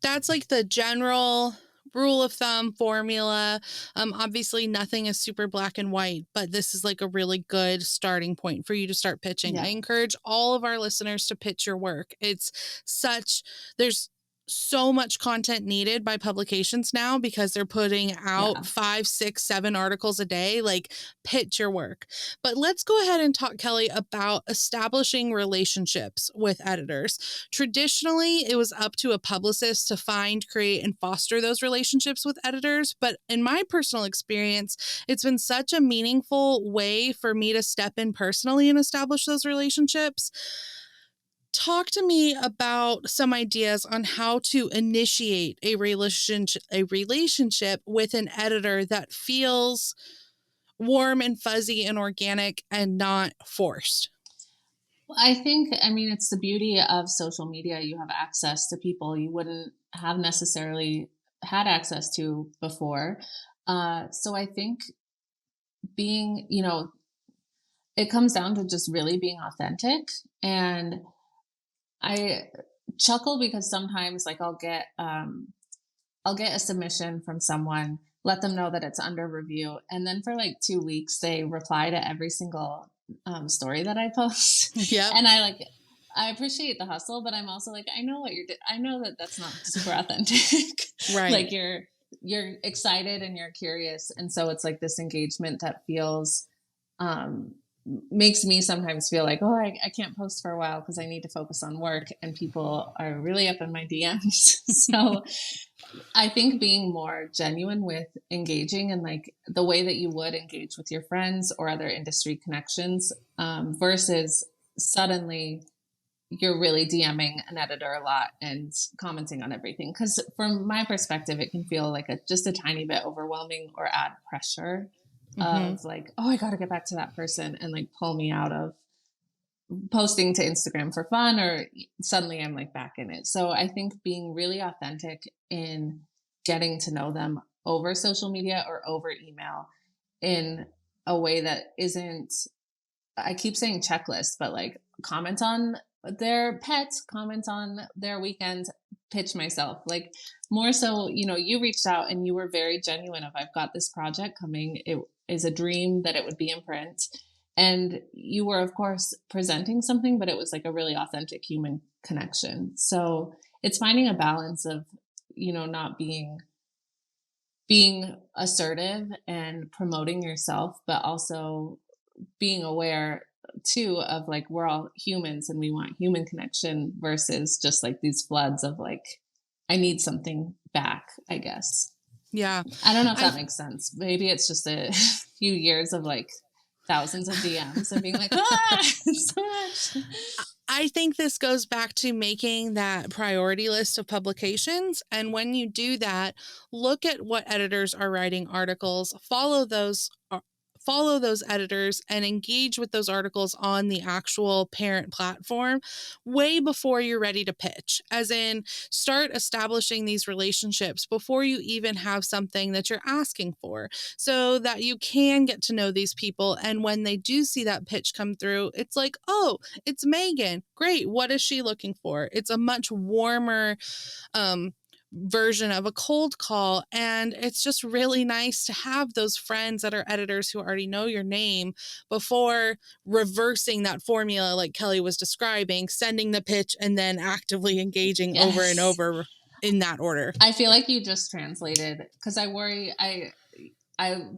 that's like the general rule of thumb formula. Obviously nothing is super black and white, but this is like a really good starting point for you to start pitching. Yeah. I encourage all of our listeners to pitch your work. There's so much content needed by publications now because they're putting out 5, 6, 7 articles a day. Like, pitch your work. But let's go ahead and talk, Kelli, about establishing relationships with editors. Traditionally, it was up to a publicist to find, create, and foster those relationships with editors. But in my personal experience, it's been such a meaningful way for me to step in personally and establish those relationships. Talk to me about some ideas on how to initiate a relationship with an editor that feels warm and fuzzy and organic and not forced. I think, it's the beauty of social media. You have access to people you wouldn't have necessarily had access to before. So I think it comes down to just really being authentic. And I chuckle because sometimes like I'll get a submission from someone, let them know that it's under review. And then for like 2 weeks, they reply to every single story that I post. Yeah. And I appreciate the hustle, but I'm also like, I know what I know that that's not super authentic. Right. Like you're excited and you're curious. And so it's like this engagement that feels, makes me sometimes feel like, I can't post for a while because I need to focus on work, and people are really up in my DMs. So I think being more genuine with engaging and like the way that you would engage with your friends or other industry connections, versus suddenly you're really DMing an editor a lot and commenting on everything. Because from my perspective, it can feel like just a tiny bit overwhelming or add pressure of like, I got to get back to that person and like pull me out of posting to Instagram for fun, or suddenly I'm like back in it. So I think being really authentic in getting to know them over social media or over email in a way that isn't, I keep saying checklist, but like comment on their pets, comment on their weekend, pitch myself. Like more so, you reached out and you were very genuine of, I've got this project coming. It is a dream that it would be in print. And you were, of course, presenting something, but it was like a really authentic human connection. So it's finding a balance of, not being assertive and promoting yourself, but also being aware too of like, we're all humans and we want human connection versus just like these floods of like, I need something back, I guess. Yeah. I don't know if that makes sense. Maybe it's just a few years of like thousands of DMs and being like, so much. I think this goes back to making that priority list of publications. And when you do that, look at what editors are writing articles, follow those editors and engage with those articles on the actual parent platform way before you're ready to pitch. As in, start establishing these relationships before you even have something that you're asking for, so that you can get to know these people. And when they do see that pitch come through, it's like, oh, it's Megan. Great. What is she looking for? It's a much warmer version of a cold call. And it's just really nice to have those friends that are editors who already know your name before reversing that formula like Kelli was describing, sending the pitch and then actively engaging over and over in that order. I feel like you just translated, because I worry, I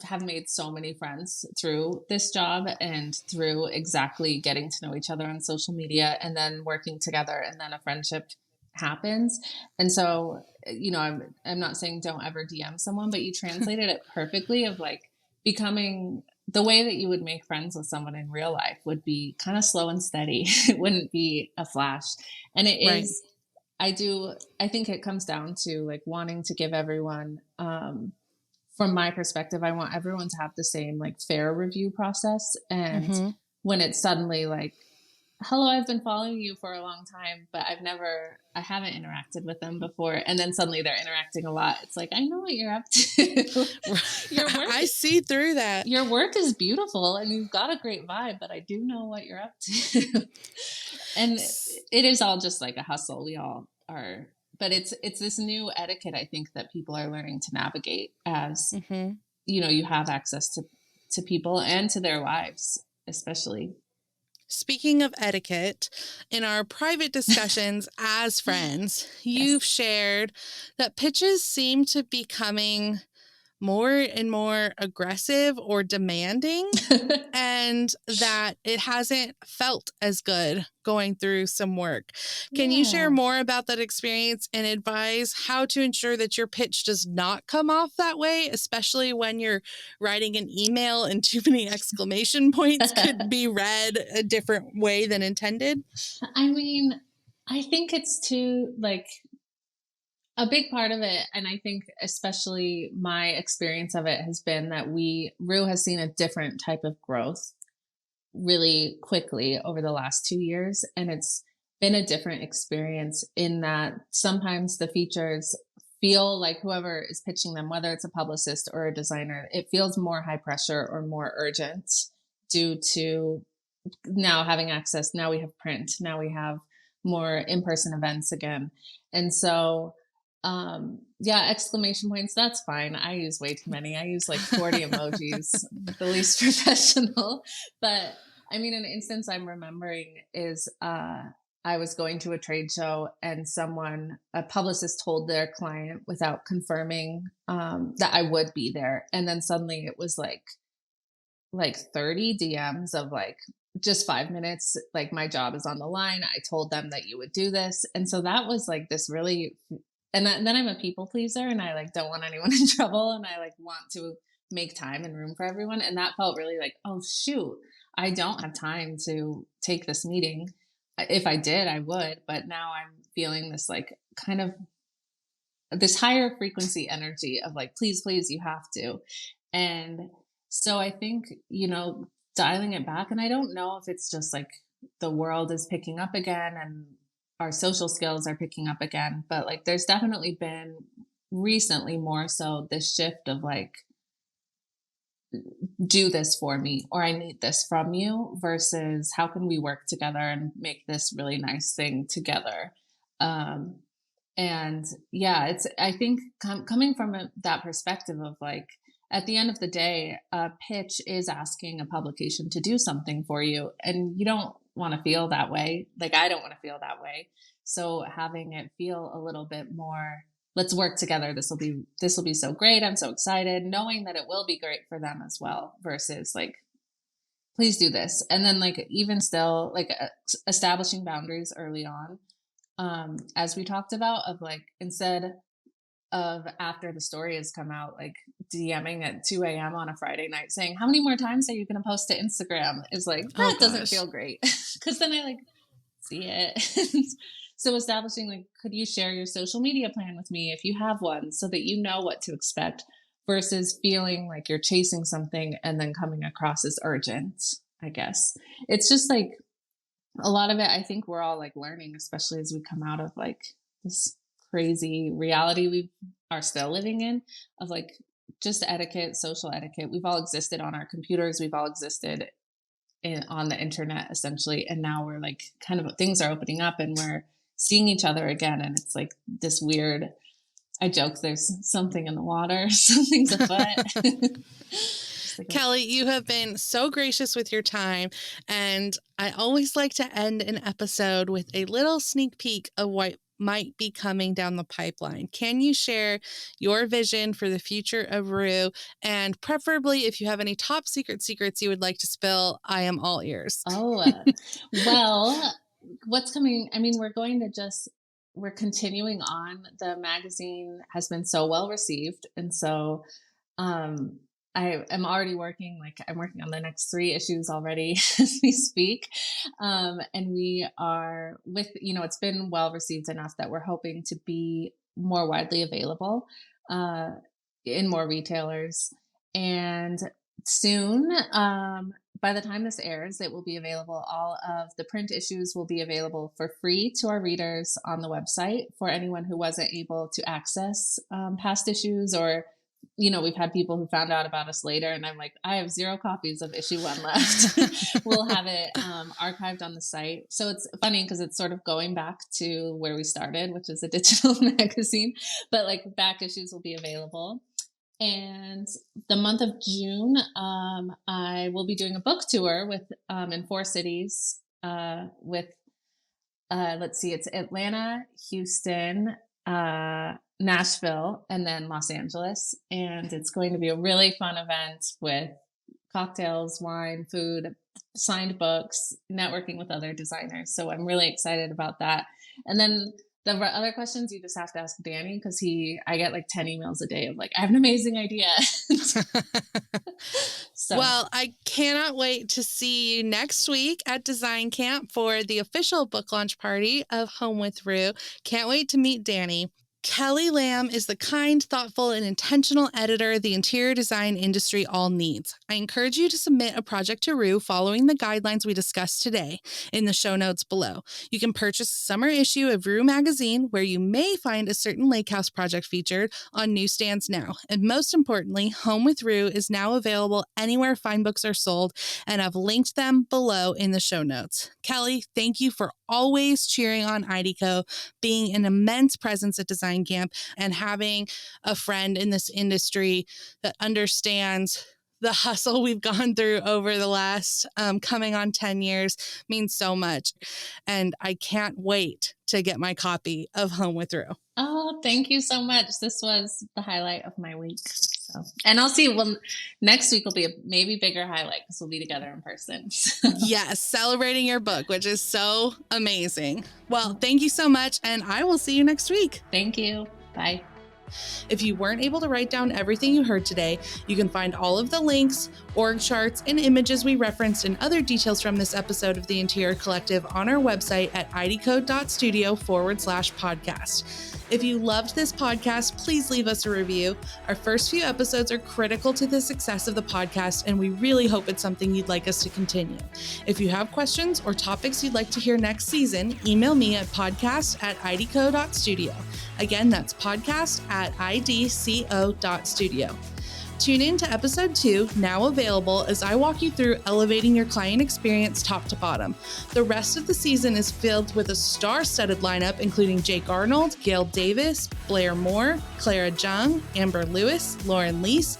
have made so many friends through this job and through exactly getting to know each other on social media and then working together, and then a friendship happens. And so, I'm not saying don't ever DM someone, but you translated it perfectly of like becoming the way that you would make friends with someone in real life would be kind of slow and steady. It wouldn't be a flash. And it is, I think it comes down to like wanting to give everyone, from my perspective, I want everyone to have the same like fair review process. And when it's suddenly like, hello, I've been following you for a long time, but I haven't interacted with them before. And then suddenly they're interacting a lot. It's like, I know what you're up to. Your work, I see through that. Your work is beautiful and you've got a great vibe, but I do know what you're up to. And it is all just like a hustle. We all are. But it's this new etiquette, I think, that people are learning to navigate as, you have access to people and to their lives, especially. Speaking of etiquette, in our private discussions as friends, you've shared that pitches seem to be becoming more and more aggressive or demanding, and that it hasn't felt as good going through some work. Can you share more about that experience and advise how to ensure that your pitch does not come off that way, especially when you're writing an email and too many exclamation points could be read a different way than intended? I mean, I think it's too, like, a big part of it, and I think especially my experience of it has been that Rue has seen a different type of growth really quickly over the last 2 years. And it's been a different experience in that sometimes the features feel like whoever is pitching them, whether it's a publicist or a designer, it feels more high pressure or more urgent due to now having access. Now we have print. Now we have more in-person events again. And so exclamation points, that's fine. I use way too many. I use like 40 emojis, the least professional. But I mean, an instance I'm remembering is I was going to a trade show and a publicist told their client without confirming that I would be there. And then suddenly it was like 30 DMs of like, just 5 minutes, like my job is on the line. I told them that you would do this. And so that was like this really, and then I'm a people pleaser and I like don't want anyone in trouble and I like want to make time and room for everyone. And that felt really like, oh shoot, I don't have time to take this meeting. If I did, I would, but now I'm feeling this like kind of this higher frequency energy of like, please, you have to. And so I think, dialing it back, and I don't know if it's just like the world is picking up again and our social skills are picking up again, but like there's definitely been recently more so this shift of like, do this for me, or I need this from you, versus how can we work together and make this really nice thing together. Um, and yeah, it's, I think coming from that perspective of like, at the end of the day, a pitch is asking a publication to do something for you, and you don't want to feel that way. Like, I don't want to feel that way. So having it feel a little bit more, let's work together. This will be so great. I'm so excited, knowing that it will be great for them as well, versus like, please do this. And then like, even still like establishing boundaries early on. As we talked about, of like, instead of after the story has come out, like DMing at 2 a.m. on a Friday night saying, how many more times are you going to post to Instagram? Is like, that doesn't feel great. Cause then I like see it. So establishing like, could you share your social media plan with me if you have one, so that you know what to expect, versus feeling like you're chasing something and then coming across as urgent, I guess. It's just like a lot of it, I think we're all like learning, especially as we come out of like this crazy reality we are still living in, of like just etiquette, social etiquette. We've all existed on our computers. We've all existed on the internet essentially. And now we're like, kind of, things are opening up and we're seeing each other again. And it's like this weird, I joke, there's something in the water, something's afoot. Kelli, you have been so gracious with your time, and I always like to end an episode with a little sneak peek of what might be coming down the pipeline. Can you share your vision for the future of Rue, and preferably if you have any top secrets you would like to spill, I am all ears. Well, what's coming? I mean, we're continuing on. The magazine has been so well received, and so I am already I'm working on the next 3 issues already as we speak. And we are it's been well received enough that we're hoping to be more widely available in more retailers. And soon, by the time this airs, it will be available. All of the print issues will be available for free to our readers on the website for anyone who wasn't able to access past issues, or we've had people who found out about us later, and I'm like, I have 0 copies of issue 1 left. We'll have it archived on the site. So it's funny because it's sort of going back to where we started, which is a digital magazine, but like back issues will be available. And the month of June, I will be doing a book tour with in 4 cities with let's see, it's Atlanta, Houston, Nashville, and then Los Angeles. And it's going to be a really fun event with cocktails, wine, food, signed books, networking with other designers. So I'm really excited about that. And then the other questions you just have to ask Danny, because I get like 10 emails a day of like, I have an amazing idea. Well, I cannot wait to see you next week at Design Camp for the official book launch party of Home with Rue. Can't wait to meet Danny. Kelli Lamb is the kind, thoughtful, and intentional editor the interior design industry all needs. I encourage you to submit a project to Rue following the guidelines we discussed today in the show notes below. You can purchase a summer issue of Rue magazine, where you may find a certain lake house project featured, on newsstands now. And most importantly, Home with Rue is now available anywhere fine books are sold, and I've linked them below in the show notes. Kelli, thank you for always cheering on IDCO, being an immense presence at Design Camp, and having a friend in this industry that understands the hustle we've gone through over the last coming on 10 years means so much. And I can't wait to get my copy of Home with Rue. Oh, thank you so much. This was the highlight of my week. So, and I'll see. Well, next week will be a maybe bigger highlight because we'll be together in person. Yes, celebrating your book, which is so amazing. Well, thank you so much, and I will see you next week. Thank you. Bye. If you weren't able to write down everything you heard today, you can find all of the links, org charts, and images we referenced and other details from this episode of the Interior Collective on our website at idcode.studio/podcast. If you loved this podcast, please leave us a review. Our first few episodes are critical to the success of the podcast, and we really hope it's something you'd like us to continue. If you have questions or topics you'd like to hear next season, email me at podcast@idcode.studio. Again, that's podcast@ at idco.studio. Tune in to episode 2, now available, as I walk you through elevating your client experience top to bottom. The rest of the season is filled with a star-studded lineup, including Jake Arnold, Gail Davis, Blair Moore, Clara Jung, Amber Lewis, Lauren Lease,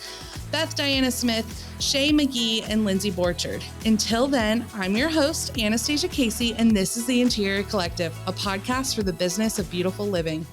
Beth Diana Smith, Shay McGee, and Lindsay Borchard. Until then, I'm your host, Anastasia Casey, and this is the Interior Collective, a podcast for the business of beautiful living.